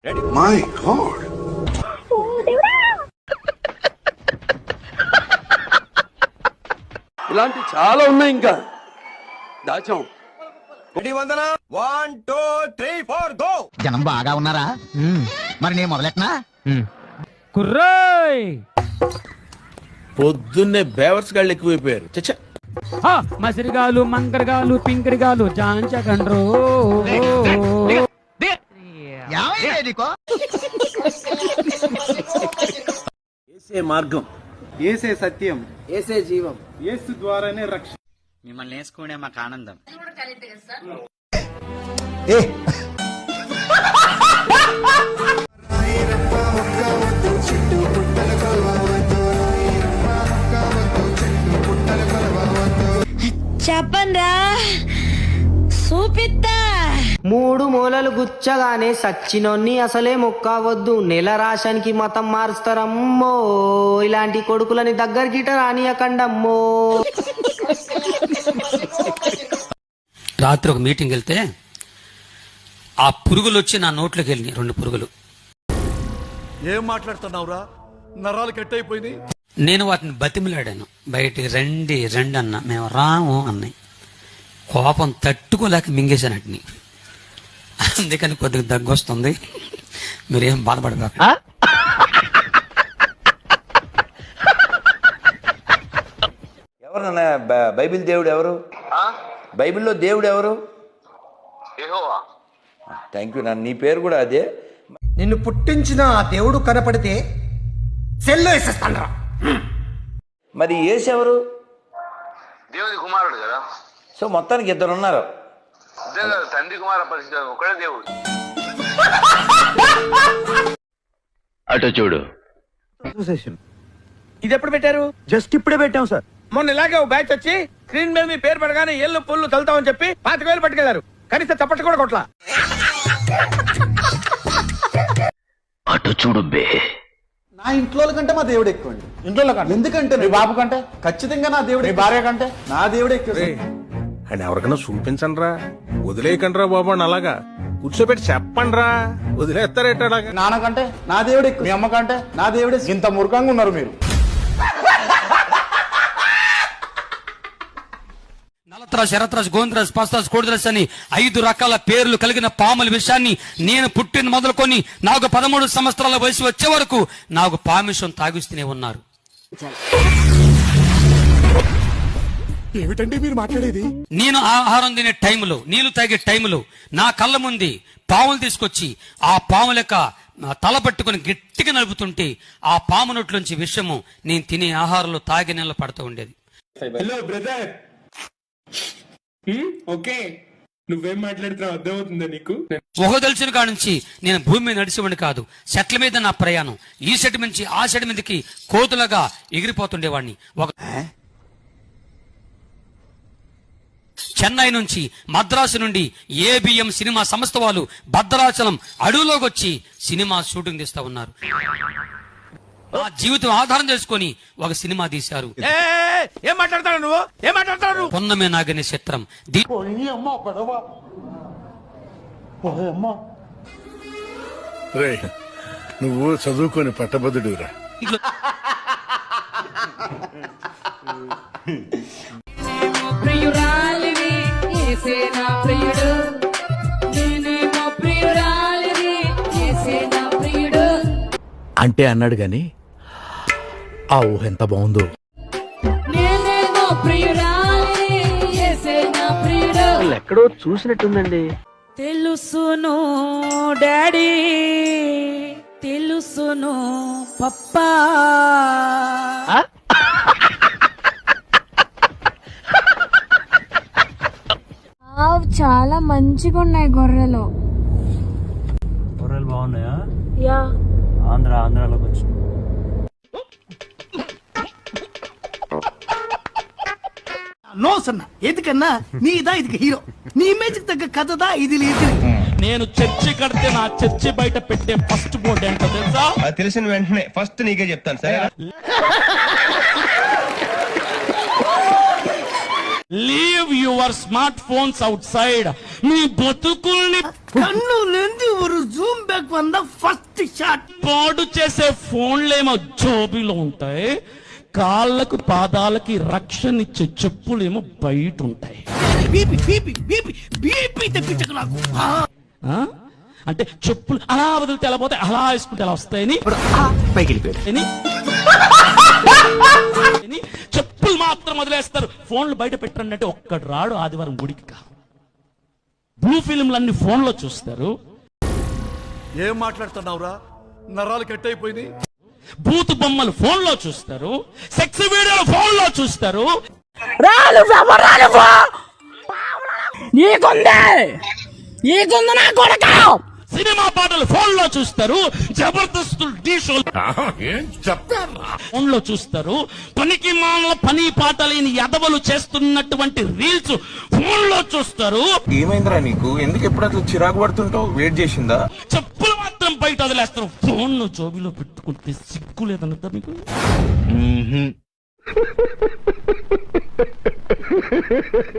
My God. ఇలాంటి చాలా ఉన్నాయి ఇంకా దాచాం. జనం బాగా ఉన్నారా? మరి నేను మొదలెట్టనా? కుర్రోయ్ పొద్దున్నే బేవర్స్ గాళ్ళు ఎక్కువైపోయారు. చచ్చా మసిరిగాలు మంకరగాలు పింకరిగాలు జాంచకండ్రో ఏసే మార్గం, ఏసే సత్యం, ఏసే జీవం, యేసు ద్వారానే రక్ష. మిమ్మల్ని వేసుకునే మాకు ఆనందం. చెప్పండ్రా చూపిత్తా. మూడు మూలలు గుచ్చగానే సచ్చినోన్ని అసలే మొక్కవద్దు. నెల రాశానికి మతం మారుస్తారమ్మో. ఇలాంటి కొడుకులని దగ్గరికి రానియకండమ్మో. రాత్రి ఒక మీటింగ్ వెళ్తే ఆ పురుగులు వచ్చి నా నోట్లోకి వెళ్ళినాయి, 2 పురుగులు. ఏం మాట్లాడుతున్నావురా? నరాలు కట్ అయిపోయింది. నేను వాటిని బతిమిలాడాను, బయటికి రండి రండి అన్న. మేము రాము అన్నాయి. కోపం తట్టుకోలేక మింగేశాను వాటిని. అందుకని కొద్దిగా దగ్గు వస్తుంది, మీరేం బాధపడబాక. ఎవరన్నా బైబిల్ దేవుడు ఎవరు? బైబిల్లో దేవుడు ఎవరు? థ్యాంక్ యూ నాన్న, నీ పేరు కూడా అదే. నిన్ను పుట్టించిన ఆ దేవుడు కనపడితే సెల్లో వేసేస్తాను. మరి యేసు ఎవరు? దేవుని కుమారుడు కదా. సో మొత్తానికి 2 ఉన్నారు. తండ్రి కుమార పరిస్థితి ఒకడే దేవుడు. అటు చూడు. ఇది ఎప్పుడు పెట్టారు? జస్ట్ ఇప్పుడే పెట్టాం సార్. మొన్న ఇలాగే ఓ బ్యాచ్ వచ్చి స్క్రీన్ మీద మీ పేరు పడగానే ఏళ్ళు పుల్లు చల్తామని చెప్పి 25,000 పట్టుకెళ్లారు. కనీసం చప్పట్లు కూడా కొట్లా. అటు చూడు బే. నా ఇంట్లో కంటే మా దేవుడు ఎక్కువ అండి. ఇంట్లో కంటే? ఎందుకంటే మీ బాబు కంటే? ఖచ్చితంగా నా దేవుడు. మీ భార్య కంటే? నా దేవుడు ఎక్కువ. అని ఎవరికైనా చూపించండి రా, వదిలేయకండి రా బాబు అని. అలాగా కూర్చోబెట్టి చెప్పండి రా, వదిలేస్తారేట. అలాగా నాన్న కంటే నా దేవుడు ఎక్కువ. మీ అమ్మ కంటే? నా దేవుడే. ఇంత మురుకంగా ఉన్నారు మీరు. నలత్రాస్, ఎర్రత్రాస్, గోంద్రాస్, పస్తాస్, కోడిద్రాస్ అని 5 రకాల పేర్లు కలిగిన పాముల విషయాన్ని నేను పుట్టిన మొదలుకొని నాకు 13 సంవత్సరాల వయసు వచ్చే వరకు నాకు పామిషం తాగిస్తూనే ఉన్నారు. ఏమిటండి మీరు మాట్లాడేది? నేను ఆహారం తినే టైంలో, నీళ్లు తాగే టైంలో నా కళ్ళ ముందు పాములు తీసుకొచ్చి ఆ పాముల యొక్క తల పట్టుకుని గట్టిగా నలుపుతుంటే ఆ పాము నోట్లోంచి విషము నేను తినే ఆహారంలో తాగి నెల పడుతూ ఉండేది. హలో బ్రదర్, ఓకే, నువ్వేం మాట్లాడుతున్నావు అర్థమవుతుందా నీకు? ఒక తెలిసిన కాడ నుంచి నేను భూమి మీద నడిచేవాడిని కాదు. సెట్ల మీద నా ప్రయాణం. ఈ సెట్ నుంచి ఆ సెట్ మీదకి కోతులగా ఎగిరిపోతుండేవాడిని. చెన్నై నుంచి, మద్రాసు నుండి ఏబిఎం సినిమా సంస్థ వాళ్ళు భద్రాచలం అడవిలోకి వచ్చి సినిమా షూటింగ్ తీస్తా ఉన్నారు. నా జీవితం ఆధారం చేసుకొని ఒక సినిమా తీశారు. ఏం మాట్లాడతాడు నువ్వు? ఏం మాట్లాడతాడు? పొన్నమే నాగనే చిత్రం. నువ్వు చదువుకొని పట్టభద్రుడురా. అంటే అన్నాడు గాని ఆ ఊహ ఎంత బాగుందో. ఎక్కడో చూసినట్టుందండి. తెలుసును డాడీ, తెలుసును పప్పా. చాలా మంచిగా ఉన్నాయి గొర్రెలు. గొర్రెలు బాగున్నాయా? యా, ఆంధ్రాలోకి వచ్చి నో సన్న, ఎందుకన్నా నీ ఇదా ఇది హీరో, నీ ఇమేజ్ తగ్గ కథదా ఇది లేదు. నేను చర్చి కడితే నా చర్చి బయట పెట్టే ఫస్ట్ బోర్డు ఏంటో తెలుసా? తెలిసిన వెంటనే ఫస్ట్ నీకే చెప్తాను సరే. Leave your smart phones outside. మీ బతుకుల్ని కన్ను లేని ఒక జూమ్ బ్యాక్ వందకు 100 ఫస్ట్ షాట్. పాడు చేసే ఫోన్లేమో జోబీలో ఉంటాయి, కాళ్ళకు పాదాలకి రక్షణ ఇచ్చే చెప్పులేమో బయట ఉంటాయి. బీపీ బీపీ బీపీ బీపీ తెప్పించకు నాకు. ఆ? అంటే చెప్పులు అలా వదిలితే ఎలా పోతే అలా వేసుకుంటే ఎలా వస్తాయని చెప్పులు మాత్రం వదిలేస్తారు, ఫోన్లు బయట పెట్టండి అంటే ఒక్కడు రాడు ఆదివారం గుడికి. బ్లూ ఫిల్మ్లన్నీ ఫోన్లో చూస్తారు. ఏం మాట్లాడుతున్నావురా, నరాలు కట్ అయిపోయింది. బూత్ బొమ్మలు ఫోన్లో చూస్తారు, సెక్స్ వీడియోలు ఫోన్లో చూస్తారు. సినిమా పాటలు ఫోన్లో చూస్తారు, జబర్దస్తులు టీ షోలు ఫోన్లో చూస్తారు, పనికి మానవ పని పాట లేని ఎదవలు చేస్తున్నటువంటి రీల్స్ ఫోన్లో చూస్తారు. ఏమైందిరా నీకు, ఎందుకు ఎప్పుడు అట్లా చిరాకు పడుతుంటావు, వెయిట్ చేసిందా? చెప్పులు మాత్రం బయట వదిలేస్తారు, ఫోన్ జోబిలో పెట్టుకుంటే సిగ్గు లేదన్నదా మీకు?